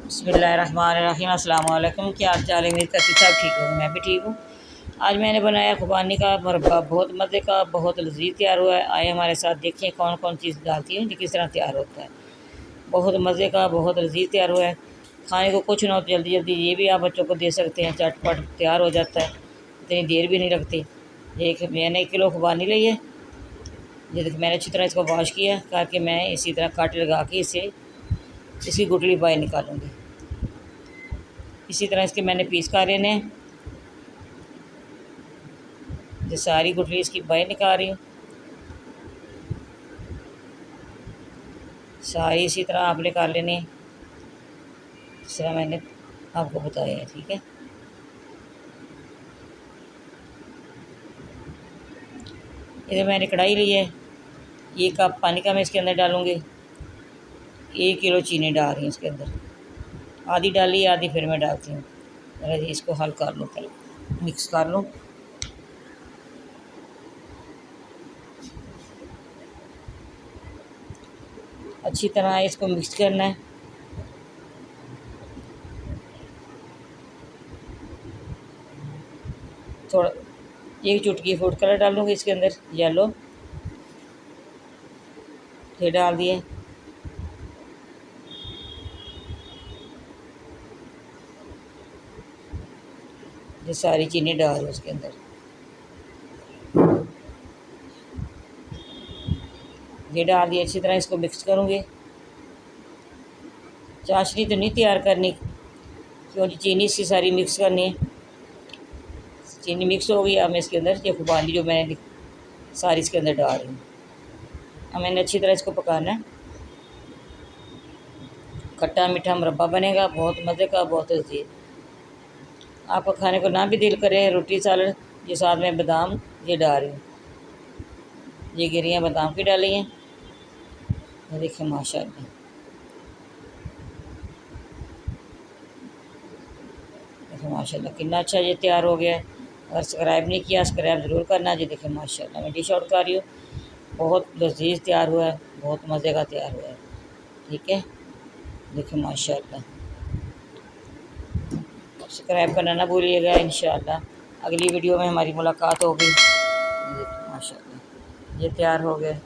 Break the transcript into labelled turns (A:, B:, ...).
A: बिस्मिल्लाहिर्रहमानिर्रहीम। अस्सलाम वालेकुम। क्या हाल चाल है? उम्मीद करती सब ठीक होंगे, मैं भी ठीक हूँ। आज मैंने बनाया खुबानी का मुरब्बा, बहुत मज़े का, बहुत लजीज तैयार हुआ है। आए हमारे साथ देखें कौन कौन चीज़ डालती है, किस तरह तैयार होता है। बहुत मज़े का, बहुत लजीज तैयार हुआ है। खाने को कुछ ना हो जल्दी जल्दी ये भी आप बच्चों को दे सकते हैं, चटपट तैयार हो जाता है, इतनी देर भी नहीं लगती। एक मैंने 1 किलो खुबानी ली है। ये देखिए मैंने अच्छी तरह इसको वॉश किया ताकि मैं इसी तरह काट लगा के इसे इसकी गुठली बाहर निकालूंगी। इसी तरह इसके मैंने पीस कर लेने हैं। जो सारी गुठली इसकी बाहर निकाल रही हूँ, सारी इसी तरह आप निकाल लेने हैं जिस तरह मैंने आपको बताया है। ठीक है, इधर मैंने कढ़ाई ली है। 1 कप पानी का मैं इसके अंदर डालूँगी। 1 किलो चीनी डाल रही हूँ इसके अंदर। आधी डाली, आधी फिर मैं डालती हूँ। जरा जी इसको हल कर लूँ, पहले मिक्स कर लूँ। अच्छी तरह इसको मिक्स करना है। थोड़ा 1 चुटकी फूड कलर डालूँगी इसके अंदर, येलो, ये डाल दिए। ये सारी चीनी डाल दो उसके अंदर। ये डाल दिए, अच्छी तरह इसको मिक्स करूँगी। चाशनी तो नहीं तैयार करनी क्योंकि चीनी इसकी सारी मिक्स करनी है। चीनी मिक्स हो गई। अब मैं इसके अंदर ये खुबानी जो मैंने सारी इसके अंदर डाल रही हूँ। अब मैंने अच्छी तरह इसको पकाना है। खट्टा मीठा मुरब्बा बनेगा, बहुत मज़े का, बहुत लजीज। आपको खाने को ना भी दिल करे, रोटी सालन, ये साथ में बादाम ये डाल रही हूँ। ये गिरियाँ बादाम की डाली हैं। ये देखिए माशाल्लाह, देखिए माशाल्लाह कितना अच्छा ये तैयार हो गया है। अगर सब्सक्राइब नहीं किया, सब्सक्राइब ज़रूर करना जी। देखिए माशाल्लाह मैं डिश आउट कर रही हूँ। बहुत लजीज तैयार हुआ है, बहुत मज़े का तैयार हुआ है। ठीक है, देखिए माशाल्लाह, सब्सक्राइब करना ना भूलिएगा। इंशाअल्लाह अगली वीडियो में हमारी मुलाकात होगी। देखिए माशाल्लाह ये तैयार हो गए।